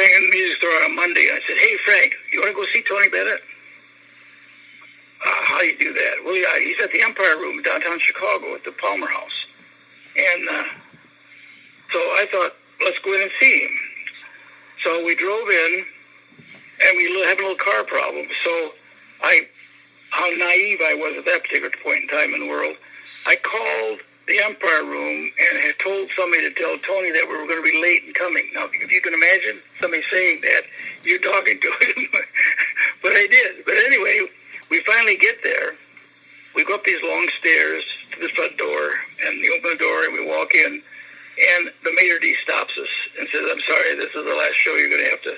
Frank in the music store on a Monday. I said, "Hey, Frank, you want to go see Tony Bennett?" How do you do that? Well, yeah, he's at the Empire Room in downtown Chicago at the Palmer House. And so I thought, let's go in and see him. So we drove in, and we had a little car problem. So how naive I was at that particular point in time in the world, I called the Empire Room and had told somebody to tell Tony that we were going to be late in coming. Now, if you can imagine somebody saying that, you're talking to him. But I did. But anyway, we finally get there. We go up these long stairs to the front door, and we open the door, and we walk in, and the maitre d' stops us and says, "I'm sorry, this is the last show. You're going to have to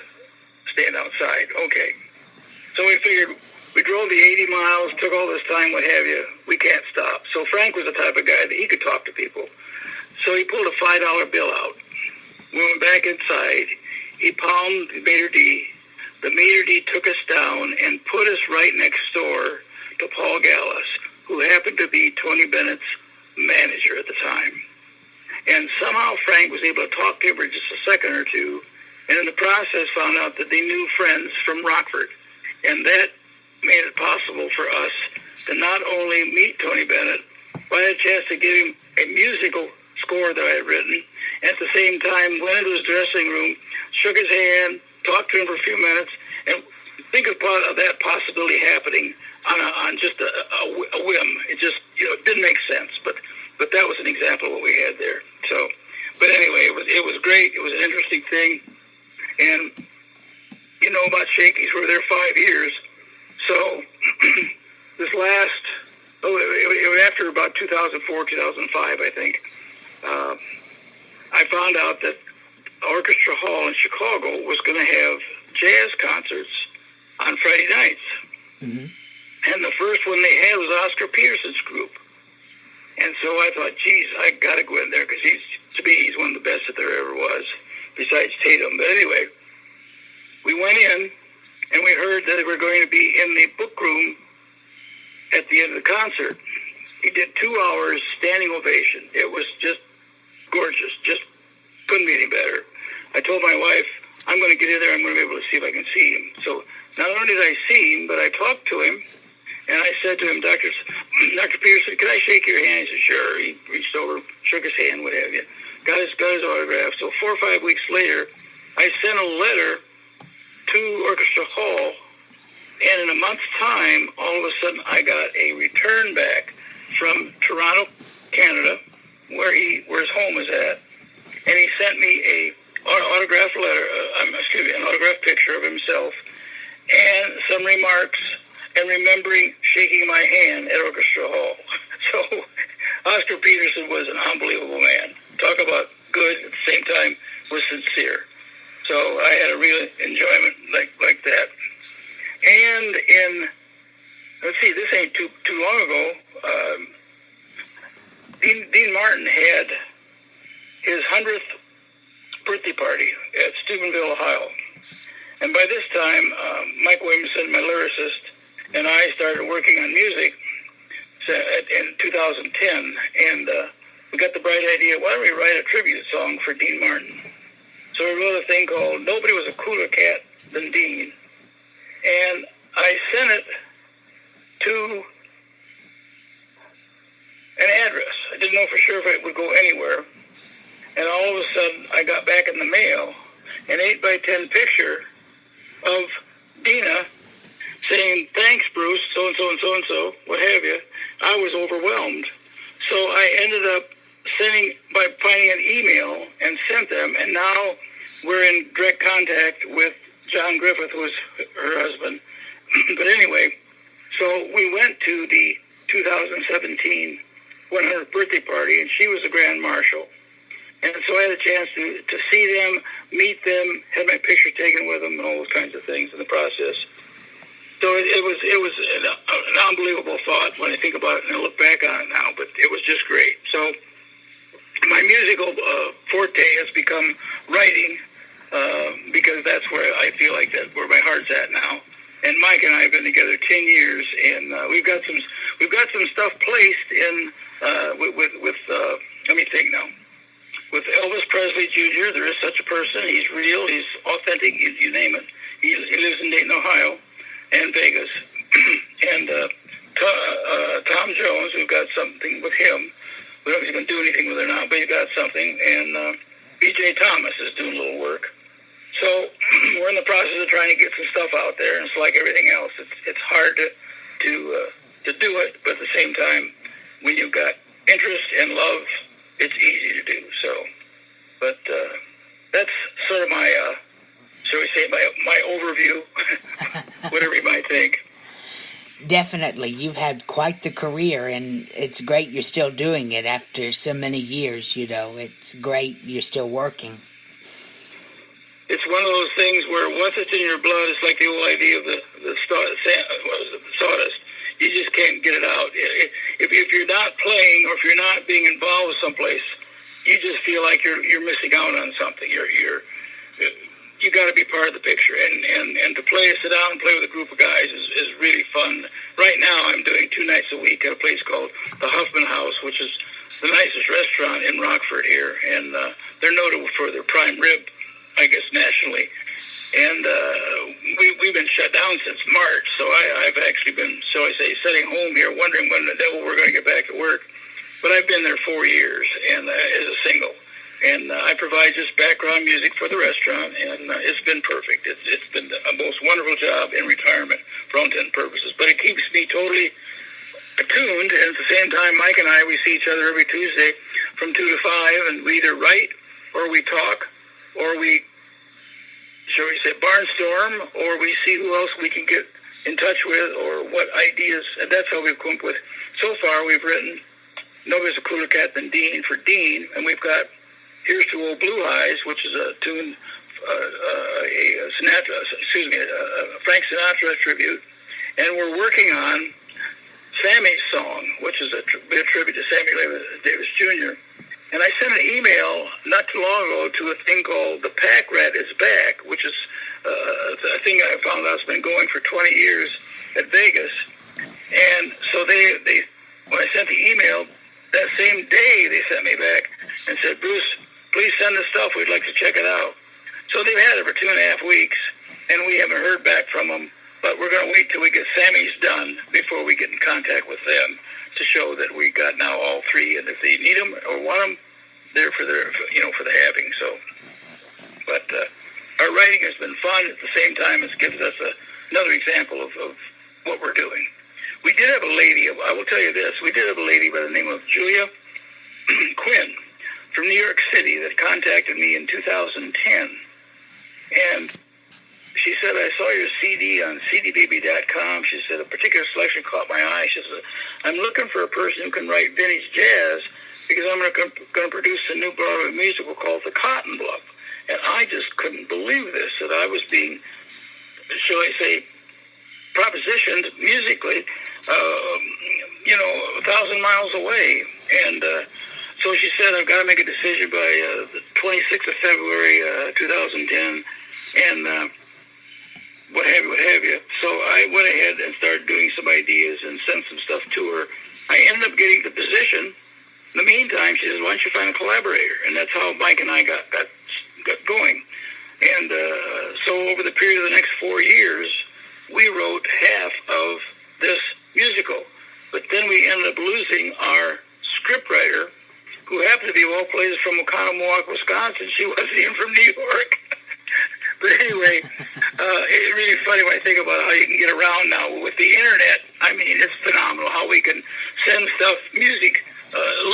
stand outside." Okay. So we figured, we drove the 80 miles, took all this time, what have you. We can't stop. So Frank was the type of guy that he could talk to people. So he pulled a $5 bill out. We went back inside. He palmed the maitre d'. The maitre d' took us down and put us right next door to Paul Gallis, who happened to be Tony Bennett's manager at the time. And somehow Frank was able to talk to him for just a second or two, and in the process found out that they knew friends from Rockford. And that made it possible for us to not only meet Tony Bennett, but I had a chance to give him a musical score that I had written, and at the same time went into his dressing room, shook his hand, talked to him for a few minutes, and think of that possibility happening on just a whim. It just, it didn't make sense, but that was an example of what we had there. So, but anyway, it was great. It was an interesting thing, and you know about Shakey's, we were there 5 years. So this last, it was after about 2004, 2005, I think, I found out that Orchestra Hall in Chicago was going to have jazz concerts on Friday nights. Mm-hmm. And the first one they had was Oscar Peterson's group. And so I thought, geez, I got to go in there because to me, he's one of the best that there ever was, besides Tatum. But anyway, we went in, and we heard that they were going to be in the book room at the end of the concert. He did 2 hours standing ovation. It was just gorgeous, just couldn't be any better. I told my wife, I'm going to get in there, I'm going to be able to see if I can see him. So not only did I see him, but I talked to him, and I said to him, Dr. Peterson, can I shake your hand? He said, sure. He reached over, shook his hand, what have you. Got his autograph. So 4 or 5 weeks later, I sent a letter to Orchestra Hall, and in a month's time, all of a sudden, I got a return back from Toronto, Canada, where his home is at, and he sent me an autograph picture of himself, and some remarks, and remembering shaking my hand at Orchestra Hall. So Oscar Peterson was an unbelievable man. Talk about good, at the same time was sincere. So I had a real enjoyment like that. And let's see, this ain't too long ago, Dean Martin had his 100th birthday party at Steubenville, Ohio. And by this time, Mike Williamson, my lyricist, and I started working on music in 2010. And we got the bright idea, why don't we write a tribute song for Dean Martin? So we wrote a thing called Nobody Was a Cooler Cat Than Dean. And I sent it to an address. I didn't know for sure if it would go anywhere. And all of a sudden, I got back in the mail an 8x10 picture of Dina saying, thanks, Bruce, so-and-so and so-and-so, what have you. I was overwhelmed. So I ended up finding an email and sent them, and now we're in direct contact with John Griffith, who was her husband. But anyway, so we went to the 2017 100th birthday party, and she was the Grand Marshal. And so I had a chance to see them, meet them, had my picture taken with them, and all those kinds of things in the process. So it was an unbelievable thought when I think about it and I look back on it now, but it was just great. So my musical forte has become writing, because that's where I feel like that's where my heart's at now. And Mike and I have been together 10 years, and we've got some stuff placed in with let me think now. with Elvis Presley Jr. There is such a person. He's real. He's authentic. You name it. He lives in Dayton, Ohio, and Vegas. And Tom Jones, we've got something with him. We don't know if he's going to do anything with it now, but he's got something. And B.J. Thomas is doing a little work. So we're in the process of trying to get some stuff out there, and it's like everything else. It's hard to do it, but at the same time, when you've got interest and love, it's easy to do. So, but that's sort of my, shall we say, my overview, whatever you might think. Definitely. You've had quite the career, and it's great you're still doing it after so many years, you know. It's great you're still working. It's one of those things where once it's in your blood, it's like the old idea of the sawdust. You just can't get it out. If you're not playing or if you're not being involved with someplace, you just feel like you're missing out on something. You got to be part of the picture, and to sit down and play with a group of guys is really fun. Right now, I'm doing 2 nights a week at a place called the Huffman House, which is the nicest restaurant in Rockford here, and they're notable for their prime rib, I guess, nationally. And we've been shut down since March, so I've actually been, so I say, sitting home here wondering when the devil we're going to get back to work. But I've been there 4 years and as a single. And I provide just background music for the restaurant, and it's been perfect. It's been a most wonderful job in retirement for all intents and purposes. But it keeps me totally attuned, and at the same time, Mike and I, we see each other every Tuesday from 2 to 5, and we either write or we talk or we, shall we say, barnstorm, or we see who else we can get in touch with or what ideas, and that's how we've come up with. So far, we've written Nobody's a Cooler Cat Than Dean for Dean, and we've got Here's to Old Blue Eyes, which is a tune, a Frank Sinatra tribute, and we're working on Sammy's song, which is a tribute to Sammy Davis Jr., and I sent an email not too long ago to a thing called The Pack Rat Is Back, which is a thing I found out has been going for 20 years at Vegas. And so they when I sent the email, that same day they sent me back and said, Bruce, please send us stuff. We'd like to check it out. So they've had it for 2.5 weeks, and we haven't heard back from them. But we're going to wait till we get Sammy's done before we get in contact with them to show that we got now all 3, and if they need them or want them, they're for the having. So, but our writing has been fun. At the same time, it gives us another example of what we're doing. We did have a lady. I will tell you this: we did have a lady by the name of Julia Quinn from New York City that contacted me in 2010, and she said, I saw your CD on cdbaby.com. She said, a particular selection caught my eye. She said, I'm looking for a person who can write vintage jazz because I'm going to produce a new Broadway musical called The Cotton Bluff. And I just couldn't believe this, that I was being, shall I say, propositioned musically, 1,000 miles away. And so she said, I've got to make a decision by the 26th of February, 2010. And what have you. So I went ahead and started doing some ideas and sent some stuff to her. I ended up getting the position. In the meantime, she says, why don't you find a collaborator? And that's how Mike and I got going. And so over the period of the next 4 years, we wrote half of this musical. But then we ended up losing our scriptwriter, who happened to be, of all places, from Oconomowoc, Wisconsin. She wasn't even from New York. But anyway, it's really funny when I think about how you can get around now with the internet. I mean, it's phenomenal how we can send stuff, music,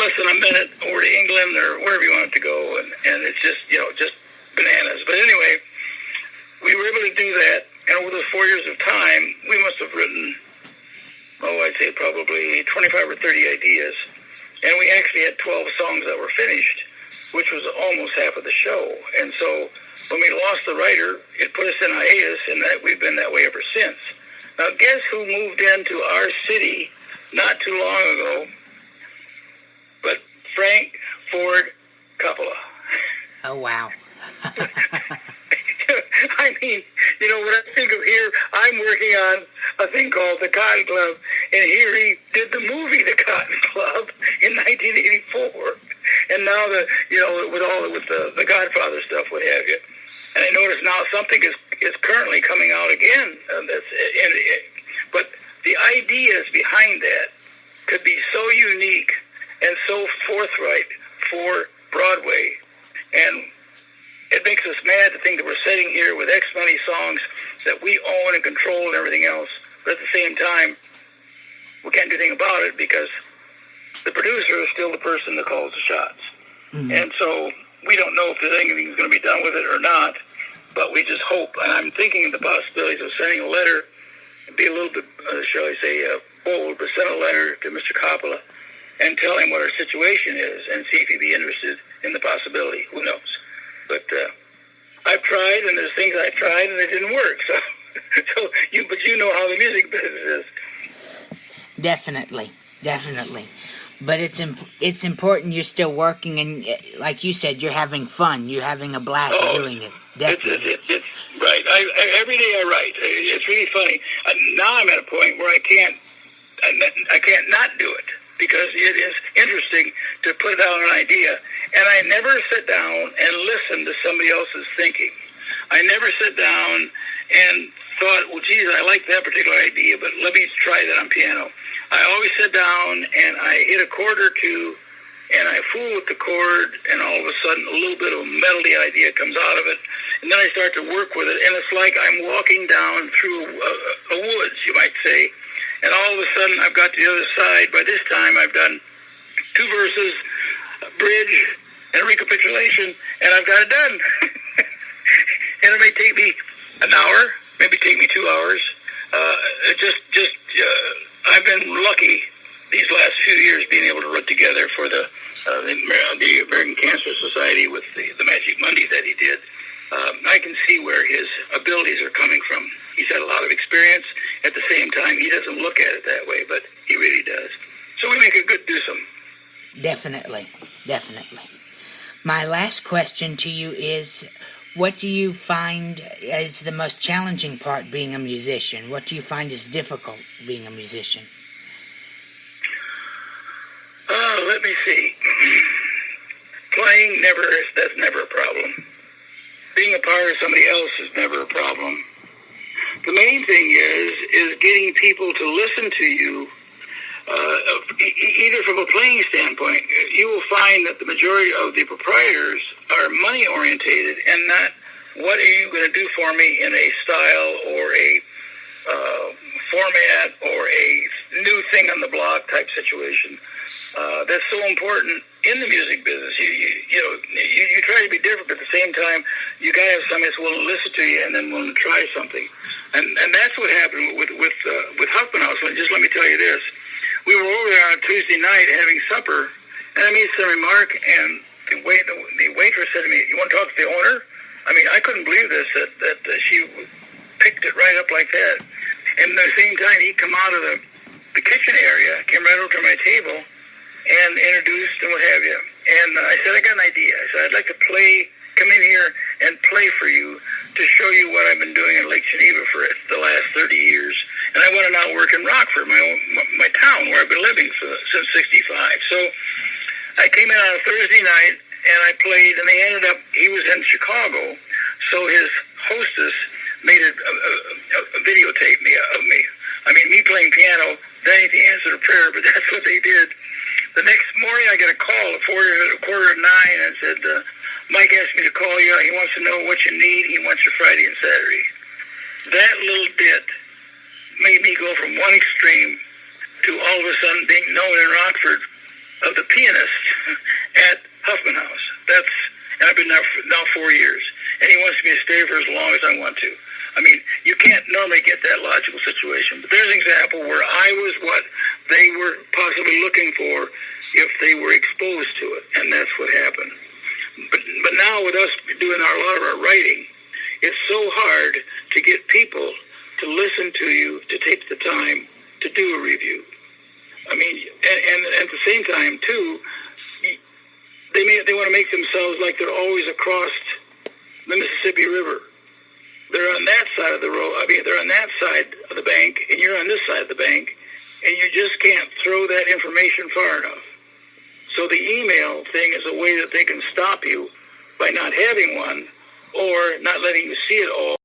less than a minute over to England or wherever you want it to go, and it's just, just bananas. But anyway, we were able to do that, and over those 4 years of time, we must have written, I'd say probably 25 or 30 ideas, and we actually had 12 songs that were finished, which was almost half of the show. And so when we lost the writer, it put us in hiatus, and that we've been that way ever since. Now, guess who moved into our city not too long ago? But Frank Ford Coppola. Oh, wow. I mean, when I think of here, I'm working on a thing called The Cotton Club, and here he did the movie The Cotton Club in 1984. And now with the Godfather stuff, what have you. And I notice now something is currently coming out again. But the ideas behind that could be so unique and so forthright for Broadway, and it makes us mad to think that we're sitting here with X many songs that we own and control and everything else, but at the same time, we can't do anything about it because the producer is still the person that calls the shots. Mm-hmm. And so we don't know if there's anything going to be done with it or not, but we just hope. And I'm thinking of the possibilities of sending a letter, be a little bit, shall I say, bold, but send a letter to Mr. Coppola and tell him what our situation is and see if he'd be interested in the possibility. Who knows? But I've tried, and there's things I've tried, and it didn't work. So, but you know how the music business is. Definitely. But it's important you're still working, and like you said, you're having fun. You're having a blast doing it. Definitely. It's right. Every day I write. It's really funny. Now I'm at a point where I can't not do it because it is interesting to put out an idea. And I never sit down and listen to somebody else's thinking. I never sit down and thought, well, geez, I like that particular idea, but let me try that on piano. I always sit down and I hit a chord or two, and I fool with the chord, and all of a sudden a little bit of a melody idea comes out of it, and then I start to work with it, and it's like I'm walking down through a woods, you might say, and all of a sudden I've got to the other side. By this time I've done 2 verses, a bridge, and a recapitulation, and I've got it done. And it may take me an hour, maybe take me 2 hours. I've been lucky these last few years being able to put together for the American Cancer Society with the Magic Monday that he did. I can see where his abilities are coming from. He's had a lot of experience. At the same time, he doesn't look at it that way, but he really does. So we make a good twosome. Definitely. My last question to you is, what do you find is the most challenging part being a musician? What do you find is difficult being a musician? Let me see. Playing that's never a problem. Being a part of somebody else is never a problem. The main thing is getting people to listen to you, either from a playing standpoint. You will find that the majority of the proprietors are money orientated and not what are you going to do for me in a style or a format or a new thing on the block type situation. That's so important in the music business. You try to be different, but at the same time, you got to have somebody that's willing to listen to you and then willing to try something. And that's what happened with Huffman House. Just let me tell you this. We were over there on Tuesday night having supper, and I made some remark, and the waitress said to me, "You want to talk to the owner?" I mean, I couldn't believe this, that she picked it right up like that. And at the same time, he come out of the kitchen area, came right over to my table, and introduced and what have you. And I said, I got an idea. I said, I'd like to come in here and play for you to show you what I've been doing in Lake Geneva for the last 30 years. And I want to now work in Rockford, my town where I've been living since 65. So I came in on a Thursday night, and I played, and he was in Chicago, so his hostess made a videotape of me. I mean, me playing piano, that ain't the answer to prayer, but that's what they did. The next morning, I got a call at 8:45, and said, Mike asked me to call you. He wants to know what you need. He wants your Friday and Saturday. That little bit made me go from one extreme to all of a sudden being known in Rockford of the pianist at Huffman House. And I've been there now 4 years. And he wants me to stay for as long as I want to. I mean, you can't normally get that logical situation. But there's an example where I was what they were possibly looking for if they were exposed to it. And that's what happened. But now with us doing a lot of our writing, it's so hard to get people to listen to you, to take the time to do a review. I mean, and at the same time, too, they want to make themselves like they're always across the Mississippi River. They're on that side of the road. I mean, they're on that side of the bank, and you're on this side of the bank, and you just can't throw that information far enough. So the email thing is a way that they can stop you by not having one or not letting you see it all.